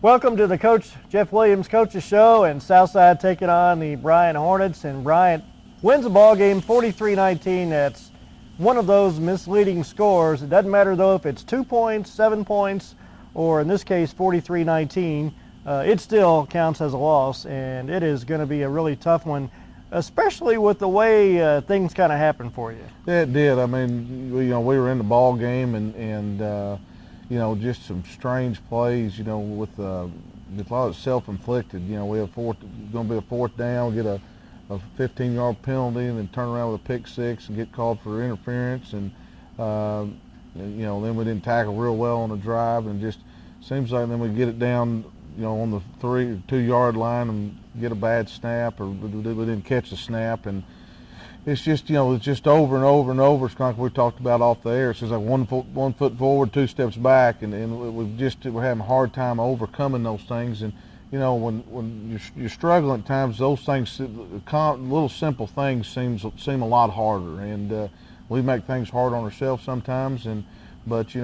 Welcome to the Coach Jeff Williams Coaches Show, and Southside taking on the Bryant Hornets, and Bryant wins the ball game 43-19. That's one of those misleading scores. It doesn't matter though if it's 2 points, 7 points, or in this case 43-19. It still counts as a loss, and it is going to be a really tough one, especially with the way things kind of happened for you. Yeah, it did. I mean, we were in the ball game, and just some strange plays. With a lot of self-inflicted. We have going to be a fourth down, get a 15-yard penalty, and then turn around with a pick six and get called for interference, and then we didn't tackle real well on the drive, and just seems like then we get it down, on the 3 or 2 yard line and get a bad snap, or we didn't catch the snap, and it's just it's just over and over and over. It's kind of like we talked about off the air. It's just like one foot forward, 2 steps back, and we're having a hard time overcoming those things. And when you're struggling at times, those things, little simple things, seem a lot harder, and we make things hard on ourselves sometimes. But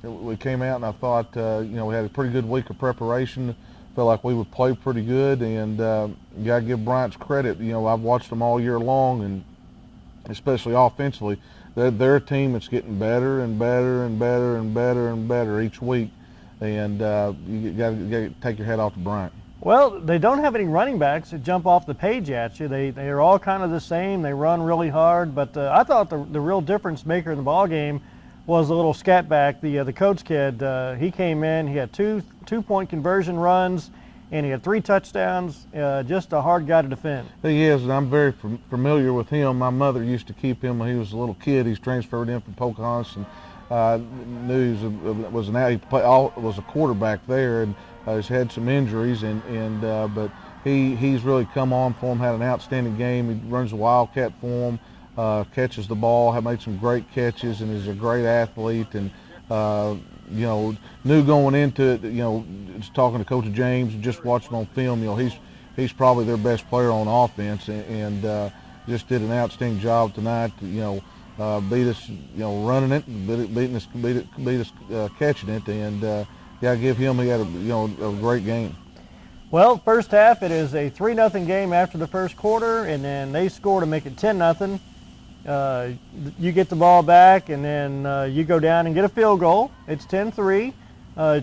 we came out, and I thought we had a pretty good week of preparation. Felt like we would play pretty good, and you got to give Bryant's credit. I've watched them all year long, and especially offensively, they're a team that's getting better and better and better and better and better each week, and you got to take your head off to Bryant. Well, they don't have any running backs that jump off the page at you. They are all kind of the same. They run really hard, but I thought the real difference maker in the ball game was the little scat back, the Coates kid. He came in, he had two-point conversion runs, and he had 3 touchdowns. Just a hard guy to defend. He is, and I'm very familiar with him. My mother used to keep him when he was a little kid. He's transferred in from Pocahontas, and knew he was a quarterback there, and he's had some injuries, but he's really come on for him. Had an outstanding game. He runs a wildcat for him. Catches the ball, have made some great catches, and is a great athlete. And knew going into it, just talking to Coach James and just watching on film, he's probably their best player on offense, and just did an outstanding job tonight. Beat us, running it, beat us catching it, and got to give him. He had a great game. Well, first half it is a 3-0 game after the first quarter, and then they score to make it 10-0. You get the ball back, and then you go down and get a field goal. It's 10-3.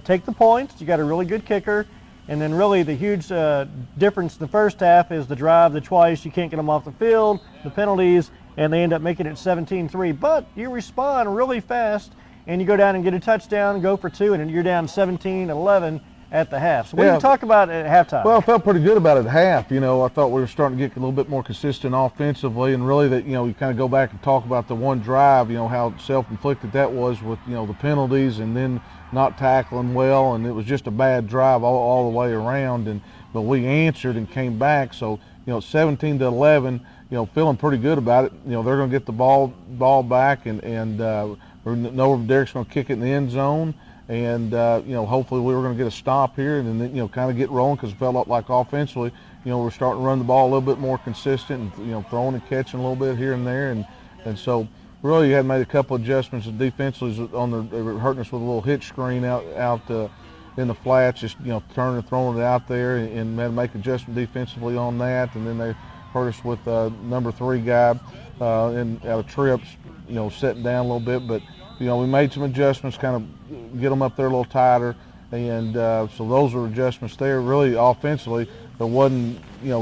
Take the points. You got a really good kicker. And then really the huge difference in the first half is the drive, the twice. You can't get them off the field, the penalties, and they end up making it 17-3. But you respond really fast, and you go down and get a touchdown, go for 2, and then you're down 17-11 at the half. So what do you talk about at halftime? Well, I felt pretty good about it at half. I thought we were starting to get a little bit more consistent offensively, and really that, you kind of go back and talk about the one drive, how self-inflicted that was with, the penalties, and then not tackling well, and it was just a bad drive all the way around. But we answered and came back. So, 17-11, feeling pretty good about it. They're going to get the ball back, and we know Derek's going to kick it in the end zone. And hopefully we were going to get a stop here, and then kind of get rolling, because it felt like offensively, we're starting to run the ball a little bit more consistent, and throwing and catching a little bit here and there, and so really you had made a couple adjustments defensively they were hurting us with a little hitch screen out in the flats, just turning and throwing it out there, and had to make adjustment defensively on that, and then they hurt us with number 3 guy out of trips, setting down a little bit, but. We made some adjustments, kind of get them up there a little tighter, and so those were adjustments there. Really, offensively, there wasn't, a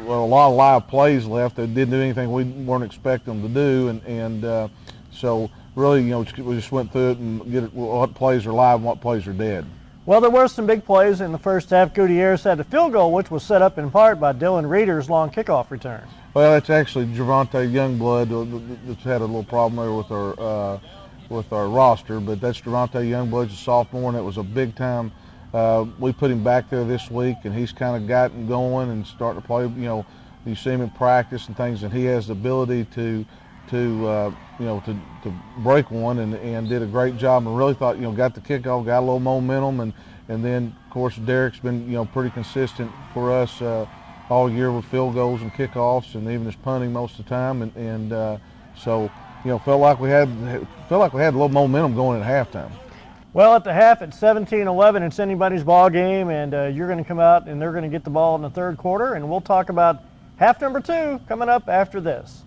lot of live plays left. They didn't do anything we weren't expecting them to do, and so really, we just went through it and get what plays are live and what plays are dead. Well, there were some big plays in the first half. Gutierrez had the field goal, which was set up in part by Dylan Reeder's long kickoff return. Well, that's actually Javonte Youngblood that's had a little problem there with our roster, but that's Javonte Youngblood's a sophomore, and it was a big time. We put him back there this week, and he's kind of gotten going and starting to play. You see him in practice and things, and he has the ability to break one, and did a great job. And really thought, got the kickoff, got a little momentum, and then of course Derek's been pretty consistent for us all year with field goals and kickoffs, and even his punting most of the time, and so. Felt like we had a little momentum going at halftime. Well, at the half, it's 17-11. It's anybody's ball game, and you're going to come out and they're going to get the ball in the third quarter, and we'll talk about half number 2 coming up after this.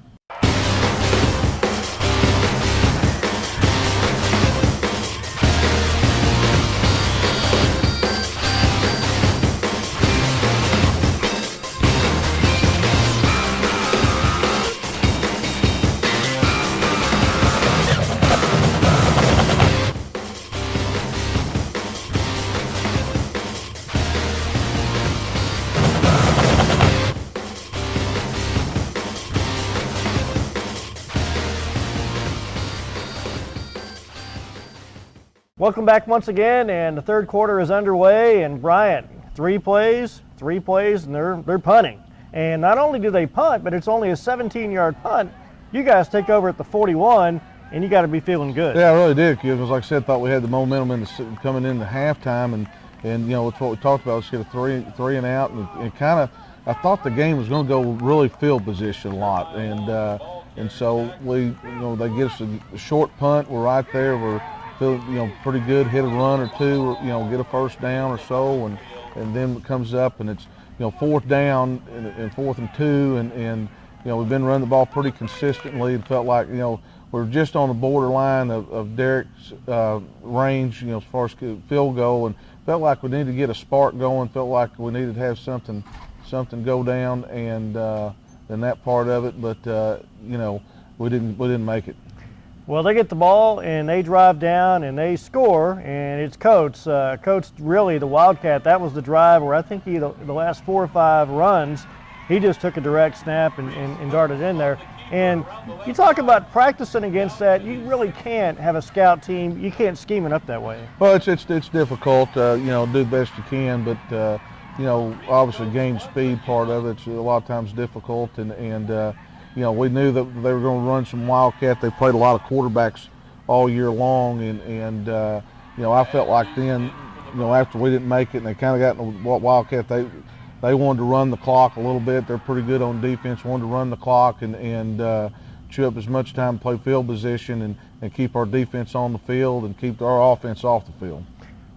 Welcome back once again, and the third quarter is underway. And Bryant, three plays, and they're punting. And not only do they punt, but it's only a 17-yard punt. You guys take over at the 41, and you got to be feeling good. Yeah, I really did, because like I said, thought we had the momentum coming into halftime, and you know it's what we talked about. Let's get a three and out, and kind of I thought the game was going to go really field position a lot, and so they get us a short punt. We're right there. We're feel pretty good, hit a run or two, or get a first down or so, and then it comes up and it's fourth down and 4th and 2, and we've been running the ball pretty consistently. It felt like we're just on the borderline of Derek's range, as far as field goal, and felt like we needed to get a spark going. Felt like we needed to have something go down, and that part of it, but we didn't make it. Well, they get the ball and they drive down and they score, and it's Coates. Coates, really the Wildcat, that was the drive where I think the last 4 or 5 runs, he just took a direct snap and darted in there. And you talk about practicing against that, you really can't have a scout team. You can't scheme it up that way. Well, it's difficult, do the best you can, but obviously game speed part of it's a lot of times difficult, and we knew that they were going to run some Wildcat. They played a lot of quarterbacks all year long, and I felt like then, after we didn't make it and they kind of got in the Wildcat, they wanted to run the clock a little bit. They're pretty good on defense, wanted to run the clock and chew up as much time to play field position and keep our defense on the field and keep our offense off the field.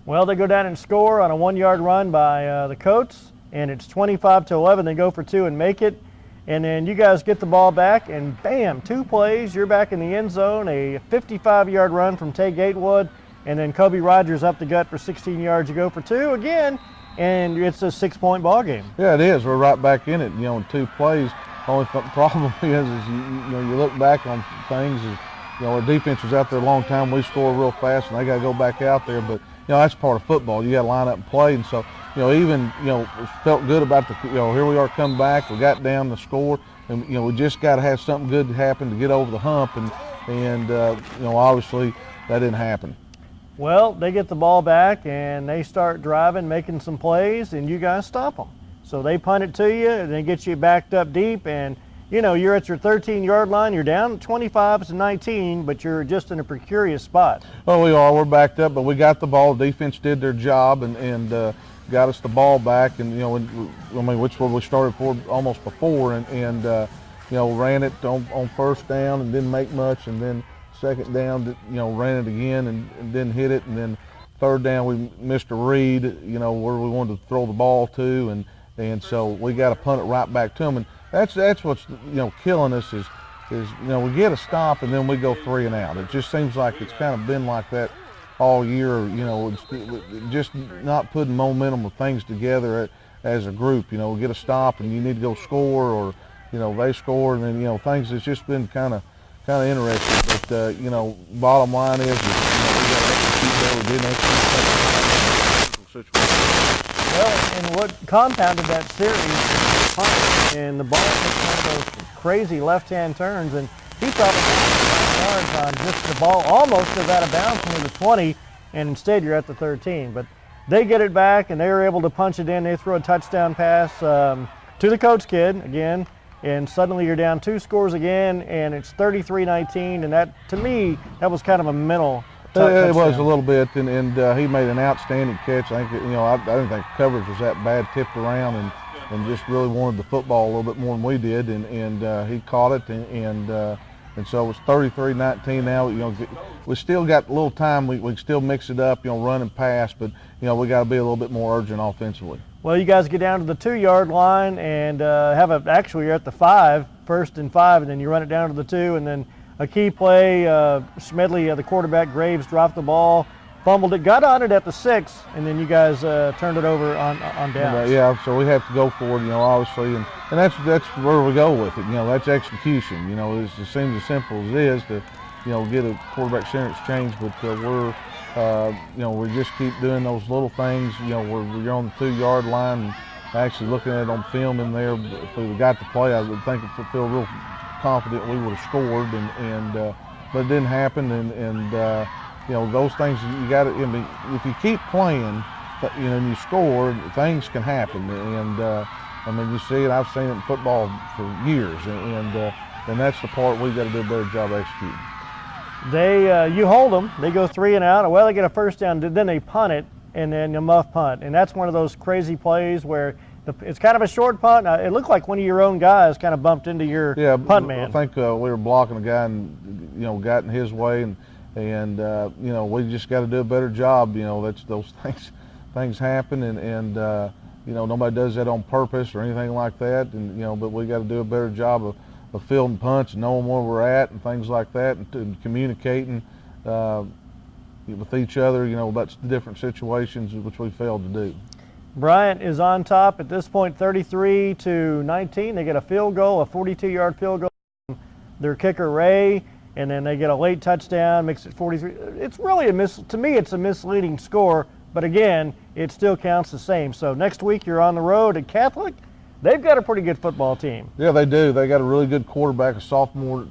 Well, they go down and score on a 1-yard run by the Coates, and it's 25-11. They go for 2 and make it. And then you guys get the ball back, and bam, 2 plays, you're back in the end zone, a 55-yard run from Tay Gatewood, and then Kobe Rogers up the gut for 16 yards. You go for 2 again, and it's a 6-point ball game. Yeah, it is. We're right back in it, in 2 plays. Only problem is you look back on things, our defense was out there a long time. We score real fast, and they got to go back out there. But, that's part of football. You got to line up and play, and so even felt good about here we are coming back. We got down the score, and we just got to have something good to happen to get over the hump, and obviously that didn't happen. Well, they get the ball back and they start driving, making some plays, and you guys stop them. So they punt it to you, and they get you backed up deep, and you're at your 13-yard line. You're down 25-19, but you're just in a precarious spot. Oh, we are. We're backed up, but we got the ball. Defense did their job, and got us the ball back, and which was we started for almost before, and ran it on first down and didn't make much, and then second down, ran it again and didn't hit it, and then third down we missed a read, where we wanted to throw the ball to, and so we got to punt it right back to them, and that's what's killing us is we get a stop and then we go 3 and out. It just seems like it's kind of been like that all year, just not putting momentum of things together as a group. We get a stop and you need to go score, or they score, and then things. It's just been kind of interesting. But bottom line is, we got to execute better. We didn't execute. Well, and what compounded that series was the punt, and the ball took one of those crazy left-hand turns, and he thought it was on just the ball almost was out of bounds near the 20, and instead you're at the 13. But they get it back, and they were able to punch it in. They throw a touchdown pass to the Coates kid again, and suddenly you're down 2 scores again, and it's 33-19, and that, to me, that was kind of a mental touchdown. It was a little bit, and he made an outstanding catch. I think I didn't think coverage was that bad, tipped around, and just really wanted the football a little bit more than we did, and he caught it, and And so it's 33-19 now. You know, we still got a little time. We can still mix it up, you know, run and pass, but you know, we got to be a little bit more urgent offensively. Well, you guys get down to the 2-yard line and actually you're at the 5, 1st and 5, and then you run it down to the 2, and then a key play, Smedley, the quarterback, Graves, dropped the ball, fumbled it, got on it at the 6, and then you guys turned it over on downs. Yeah, so we have to go for it, you know, obviously, and that's where we go with it. You know, that's execution. You know, it seems as simple as it is to, you know, get a quarterback center exchange, but you know, we just keep doing those little things. You know, we're on the 2-yard line and actually looking at it on film in there. If we got the play, I would think if we feel real confident we would have scored, but it didn't happen, and you know, those things you got to. I mean, if you keep playing, you know, and you score, things can happen, and I mean, you see it. I've seen it in football for years, and that's the part we got to do a better job executing. You hold them, they go 3 and out. Well, they get a first down, then they punt it, and then a muff punt, and that's one of those crazy plays where it's kind of a short punt. It looked like one of your own guys kind of bumped into your punt man. I think we were blocking a guy and, you know, got in his way, and you know, we just got to do a better job. You know, those things happen, and you know, nobody does that on purpose or anything like that, and you know, but we got to do a better job of fielding punts and knowing where we're at and things like that, and communicating with each other. You know, that's the different situations which we failed to do. Bryant is on top at this point, 33-19. They get a field goal, a 42-yard field goal from their kicker Ray, and then they get a late touchdown, makes it 43. It's really to me, it's a misleading score, but again, it still counts the same. So next week you're on the road at Catholic. They've got a pretty good football team. Yeah, they do. They got a really good quarterback, a sophomore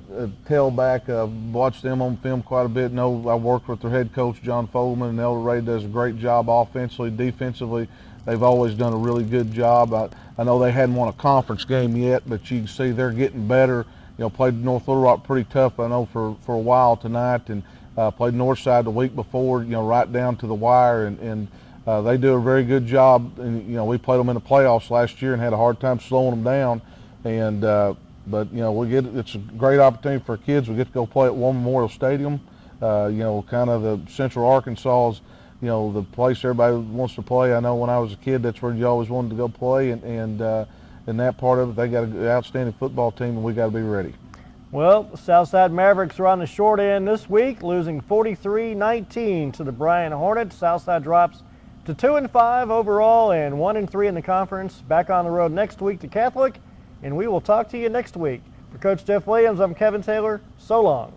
tailback. Watched them on film quite a bit. I worked with their head coach, John Fogelman, and Elder Ray does a great job offensively, defensively. They've always done a really good job. I know they hadn't won a conference game yet, but you can see they're getting better. You know, played North Little Rock pretty tough, I know, for a while tonight, and played Northside the week before, you know, right down to the wire, and they do a very good job. And, you know, we played them in the playoffs last year and had a hard time slowing them down. And but, you know, it's a great opportunity for kids. We get to go play at War Memorial Stadium. You know, kind of the Central Arkansas's, you know, the place everybody wants to play. I know when I was a kid, that's where you always wanted to go play, and in that part of it, they got an outstanding football team, and we got to be ready. Well, the Southside Mavericks are on the short end this week, losing 43-19 to the Bryant Hornets. Southside drops to 2-5 overall and 1-3 in the conference. Back on the road next week to Catholic, and we will talk to you next week. For Coach Jeff Williams, I'm Kevin Taylor. So long.